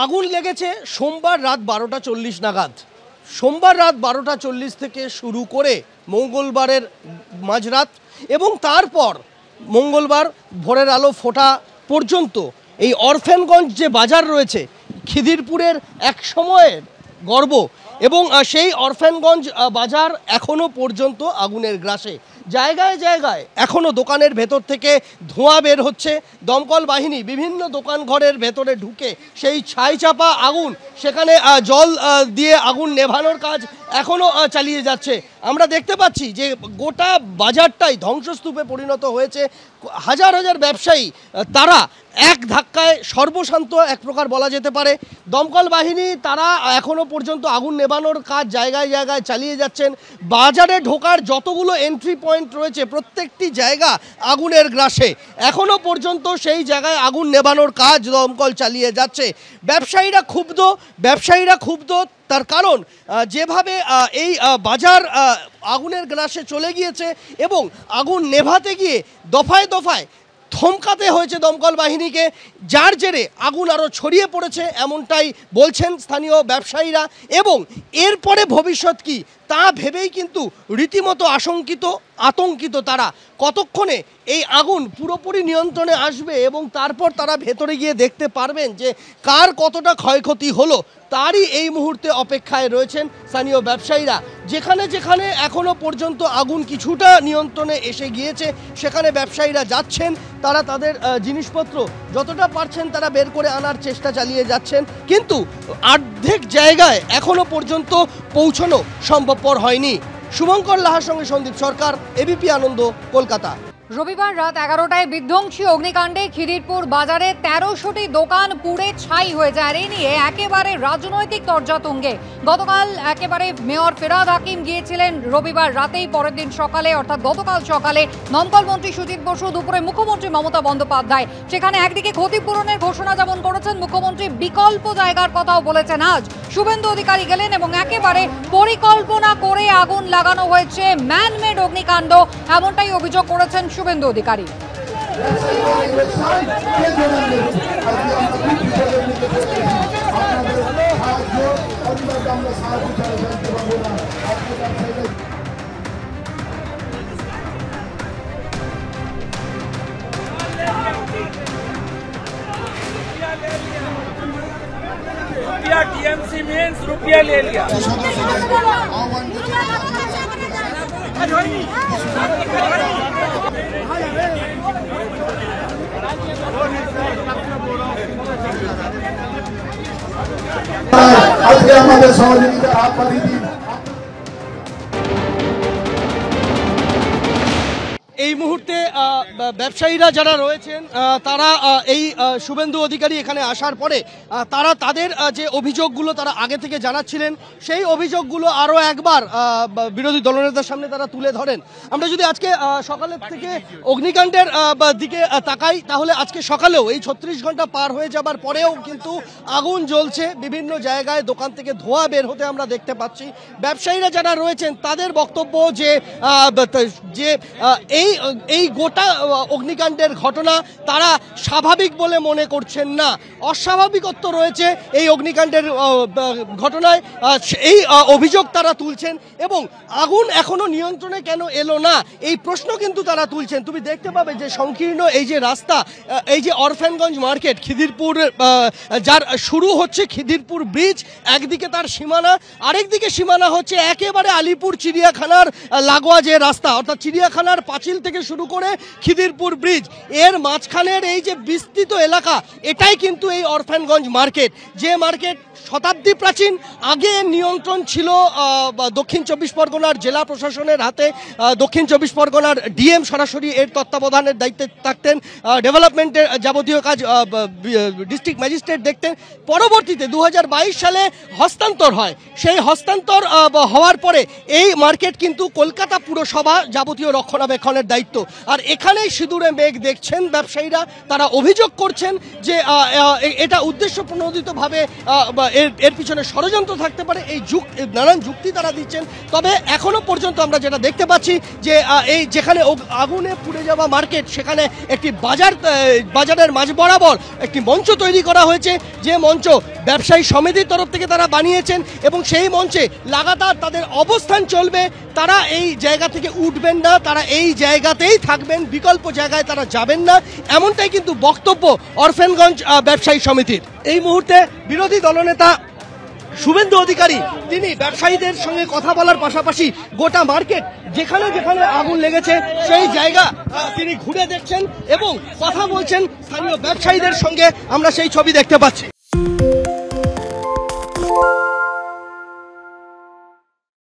আগুন লেগেছে সোমবার রাত 12:40 নাগাদ। সোমবার রাত 12:40 থেকে শুরু করে মঙ্গলবারের মাঝরাত এবং তারপর মঙ্গলবার ভোরের আলো ফোটা পর্যন্ত এই অরফ্যানগঞ্জ যে বাজার রয়েছে, খিদিরপুরের এক সময়ের গর্ব, এবং সেই অরফ্যানগঞ্জ বাজার এখনও পর্যন্ত আগুনের গ্রাসে। জায়গায় জায়গায় এখনও দোকানের ভেতর থেকে ধোঁয়া বের হচ্ছে। দমকল বাহিনী বিভিন্ন দোকান ঘরের ভেতরে ঢুকে সেই ছাই চাপা আগুন, সেখানে জল দিয়ে আগুন নেভানোর কাজ এখনও চালিয়ে যাচ্ছে। আমরা দেখতে পাচ্ছি যে গোটা বাজারটাই ধ্বংসস্তূপে পরিণত হয়েছে। হাজার হাজার ব্যবসায়ী তারা এক ধাক্কায় সর্বশান্ত এক প্রকার বলা যেতে পারে। দমকল বাহিনী তারা এখনও পর্যন্ত আগুন নেভানোর কাজ জায়গায় জায়গায় চালিয়ে যাচ্ছেন। বাজারে ঢোকার যতগুলো এন্ট্রি পয়েন্ট রয়েছে প্রত্যেকটি জায়গা আগুনের গ্রাসে। এখনও পর্যন্ত সেই জায়গায় আগুন নেভানোর কাজ দমকল চালিয়ে যাচ্ছে। ব্যবসায়ীরা ক্ষুব্ধ তার কারণ যেভাবে এই বাজার আগুনের গ্রাসে চলে গিয়েছে এবং আগুন নেভাতে গিয়ে দফায় দফায় থমকাতে হয়েছে দমকল বাহিনীকে, যার জেরে আগুন আরও ছড়িয়ে পড়েছে এমনটাই বলছেন স্থানীয় ব্যবসায়ীরা। এবং এরপরে ভবিষ্যৎ কি তা ভেবেই কিন্তু রীতিমতো আতঙ্কিত তারা। কতক্ষণে এই আগুন পুরোপুরি নিয়ন্ত্রণে আসবে এবং তারপর তারা ভেতরে গিয়ে দেখতে পারবেন যে কার কতটা ক্ষয়ক্ষতি হলো, তারই এই মুহূর্তে অপেক্ষায় রয়েছেন স্থানীয় ব্যবসায়ীরা। যেখানে যেখানে এখনও পর্যন্ত আগুন কিছুটা নিয়ন্ত্রণে এসে গিয়েছে সেখানে ব্যবসায়ীরা যাচ্ছেন, তারা তাদের জিনিসপত্র যতটা পারছেন তারা বের করে আনার চেষ্টা চালিয়ে যাচ্ছেন, কিন্তু অর্ধেক জায়গায় এখনও পর্যন্ত পৌঁছানো সম্ভবপর হয়নি। শুভঙ্কর লাহার সঙ্গে সন্দীপ সরকার, এবিপি আনন্দ, কলকাতা। রবিবার রাত 11টায় বিধ্বংসী অগ্নিকাণ্ডে খিদিরপুর বাজারে 1300টি দোকান পুড়ে ছাই হয়ে যায়। এই নিয়ে একেবারে রাজনৈতিক তরজা তুঙ্গে। গতকাল একেবারে মেয়র ফেরাদ হাকিম গিয়েছিলেন রবিবার রাতেই, পরের দিন সকালে অর্থাৎ গতকাল সকালে দমকল মন্ত্রী সুজিত বসু, দুপুরে মুখ্যমন্ত্রী মমতা বন্দ্যোপাধ্যায়। সেখানে একদিকে ক্ষতিপূরণের ঘোষণা যেমন করেছেন মুখ্যমন্ত্রী, বিকল্প জায়গার কথাও বলেছেন। আজ শুভেন্দু অধিকারী গেলেন এবং একেবারে পরিকল্পনা করে আগুন লাগানো হয়েছে, ম্যানমেড অগ্নিকাণ্ড, এমনটাই অভিযোগ করেছেন শুভেন্দু অধিকারী। टीएमसी मीन्स रुपया ले लिया। আজকে আমাদের সহযোগিতার হাত বাড়িয়ে দিন। এই মুহূর্তে ব্যবসায়ীরা যারা রয়েছেন তারা এই শুভেন্দু অধিকারী এখানে আসার পরে তারা তাদের যে অভিযোগগুলো তারা আগে থেকে জানাচ্ছিলেন সেই অভিযোগগুলো আরও একবার বিরোধী দলনেতার সামনে তারা তুলে ধরেন। আমরা যদি আজকে সকালের থেকে অগ্নিকাণ্ডের দিকে তাকাই, তাহলে আজকে সকালেও এই 36 ঘন্টা পার হয়ে যাবার পরেও কিন্তু আগুন জ্বলছে। বিভিন্ন জায়গায় দোকান থেকে ধোঁয়া বের হতে আমরা দেখতে পাচ্ছি। ব্যবসায়ীরা যারা রয়েছেন তাদের বক্তব্য যে এই গোটা অগ্নিকাণ্ডের ঘটনা তারা স্বাভাবিক বলে মনে করছেন না, অস্বাভাবিকত্ব রয়েছে এই অগ্নিকাণ্ডের ঘটনায়, এই অভিযোগ তারা তুলছেন। এবং আগুন এখনো নিয়ন্ত্রণে কেন এলো না এই প্রশ্ন কিন্তু তারা তুলছেন। তুমি দেখতে পাবে যে সংকীর্ণ এই যে রাস্তা, এই যে অরফ্যানগঞ্জ মার্কেট, খিদিরপুর যার শুরু হচ্ছে খিদিরপুর ব্রিজ, একদিকে তার সীমানা, আরেকদিকে সীমানা হচ্ছে একেবারে আলিপুর চিড়িয়াখানার লাগোয়া যে রাস্তা, অর্থাৎ চিড়িয়াখানার পাঁচিল থেকে শুরু করে খিদিরপুর ব্রিজ, এর মাঝখানের এই যে বিস্তৃত এলাকা, এটাই কিন্তু এই অরফ্যানগঞ্জ মার্কেট। যে মার্কেট শতাব্দী প্রাচীন, আগে নিয়ন্ত্রণ ছিল দক্ষিণ 24 পরগনার জেলা প্রশাসনের হাতে। দক্ষিণ 24 পরগনার ডিএম সরাসরি এর তত্ত্বাবধানের দায়িত্বে থাকতেন, ডেভেলপমেন্টের যাবতীয় কাজ ডিস্ট্রিক্ট ম্যাজিস্ট্রেট দেখতেন। পরবর্তীতে 2022 সালে হস্তান্তর হয়। সেই হস্তান্তর হওয়ার পরে এই মার্কেট কিন্তু কলকাতা পুরসভা যাবতীয় রক্ষণাবেক্ষণের দায়িত্ব। আর এখানেই সিঁদুরে মেঘ দেখছেন ব্যবসায়ীরা, তারা অভিযোগ করছেন যে এটা উদ্দেশ্যপ্রণোদিতভাবে এর পিছনে ষড়যন্ত্র থাকতে পারে, এই নানান যুক্তি তারা দিচ্ছেন। তবে এখনো পর্যন্ত আমরা যেটা দেখতে পাচ্ছি যে এই যেখানে আগুনে পুড়ে যাওয়া মার্কেট, সেখানে একটি বাজারের মাঝ বরাবর একটি মঞ্চ তৈরি করা হয়েছে, যে মঞ্চ ব্যবসায়ী সমিতির তরফ থেকে তারা বানিয়েছেন এবং সেই মঞ্চে লাগাতার তাদের অবস্থান চলবে। তারা এই জায়গা থেকে উঠবেন না, তারা এই জায়গাতেই থাকবেন, বিকল্প জায়গায় তারা যাবেন না, এমনটাই কিন্তু বক্তব্য অরফানগঞ্জ ব্যবসায়ী সমিতির। এই মুহূর্তে বিরোধী দলনেতা শুভেন্দু অধিকারী তিনি ব্যবসায়ীদের সঙ্গে কথা বলার পাশাপাশি গোটা মার্কেট যেখানে যেখানে আগুন লেগেছে সেই জায়গা তিনি ঘুরে দেখছেন এবং কথা বলছেন স্থানীয় ব্যবসায়ীদের সঙ্গে। আমরা সেই ছবি দেখতে পাচ্ছি।